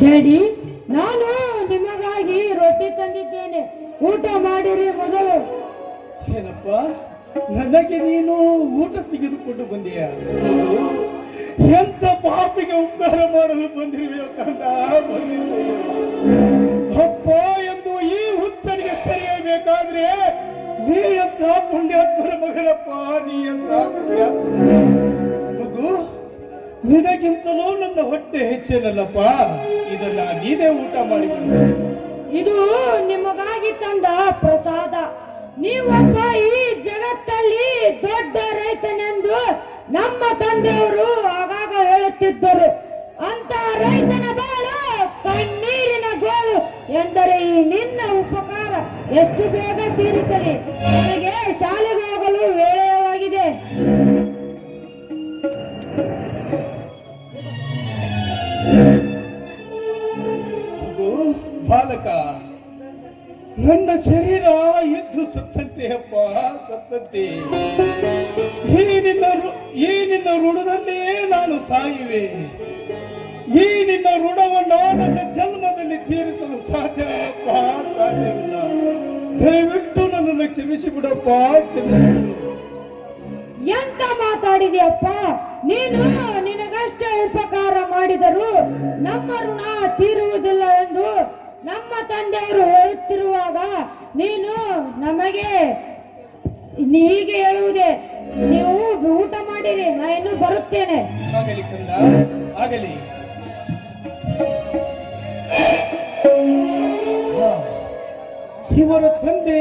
Daddy, ನಾನು ನಿಮಗಾಗಿ ರೊಟ್ಟಿ ತಂದಿದ್ದೇನೆ, ಊಟ ಮಾಡಿರಿ ಮೊದಲು. ಏನಪ್ಪ, ನನಗೆ ನೀನು ಊಟ ತೆಗೆದುಕೊಂಡು ಬಂದೆಯ? ಎಂತ ಪಾಪಿಗೆ ಉಪಕಾರ ಮಾಡಲು ಬಂದಿರುವೆಯೋ ಕಂದ. ಅಪ್ಪ ಎಂದು ಈ ಹುಚ್ಚನಿಗೆ ಸರಿಯಬೇಕಾದ್ರೆ ನೀ ಎಂತ ಪುಣ್ಯಾತ್ಮನ ಮಗನಪ್ಪ, ನೀ ಎಂತ ಮಗು. ನಿನಗಿಂತಲೂ ನನ್ನ ಹೊಟ್ಟೆ ಹೆಚ್ಚೇನಲ್ಲಪ್ಪ, ಇದನ್ನ ನೀನೇ ಊಟ ಮಾಡಿ ಬಂದ. ಇದು ನಿಮಗಾಗಿ ತಂದ ಪ್ರಸಾದ. ನೀವೊಬ್ಬ ಈ ಜಗತ್ತಲ್ಲಿ ದೊಡ್ಡ ರೈತನೆಂದು ನಮ್ಮ ತಂದೆಯವರು ಆಗಾಗ ಹೇಳುತ್ತಿದ್ದರು. ಅಂತ ರೈತನ ಬಾಳು ಕಣ್ಣೀರಿನ ಗೋಳು ಎಂದರೆ ಈ ನಿನ್ನ ಉಪಕಾರ ಎಷ್ಟು ಬೇಗ ತೀರಿಸಲಿ. ನನಗೆ ಶಾಲೆಗೆ ಹೋಗಲು ವೇಳೆಯಾಗಿದೆ. ಬಾಲಕ, ನನ್ನ ಶರೀರ ಎದ್ದು ಸತ್ತಂತೆ ಅಪ್ಪ, ಸತ್ತಂತೆ. ಈ ನಿನ್ನ ಋಣದಲ್ಲೇ ನಾನು ಸಾಯುವೆ. ಈ ನಿನ್ನ ಋಣವನ್ನು ನನ್ನ ಜನ್ಮದಲ್ಲಿ ತೀರಿಸಲು ಸಾಧ್ಯವಿಲ್ಲಪ್ಪ, ಸಾಧ್ಯವಿಲ್ಲ. ದಯವಿಟ್ಟು ನನ್ನನ್ನು ಕ್ಷಮಿಸಿಬಿಡಪ್ಪ, ಕ್ಷಮಿಸಿಬಿಡು. ಎಂತ ಮಾತಾಡಿದೆಯಪ್ಪ ನೀನು? ನಿನಗಷ್ಟೇ ಉಪಕಾರ ಮಾಡಿದರೂ ನಮ್ಮ ಋಣ ತೀರುವುದಿಲ್ಲ ಎಂದು ನಮ್ಮ ತಂದೆಯವರು ಹೇಳುತ್ತಿರುವಾಗ ನೀನು ನಮಗೆ ಹೀಗೆ ಹೇಳುವುದೇ? ನೀವು ಊಟ ಮಾಡಿರಿ, ನಾ ಇನ್ನು ಬರುತ್ತೇನೆ. ಆಗಲಿ ಕಂದ, ಆಗಲಿ. ಇವರ ತಂದೆ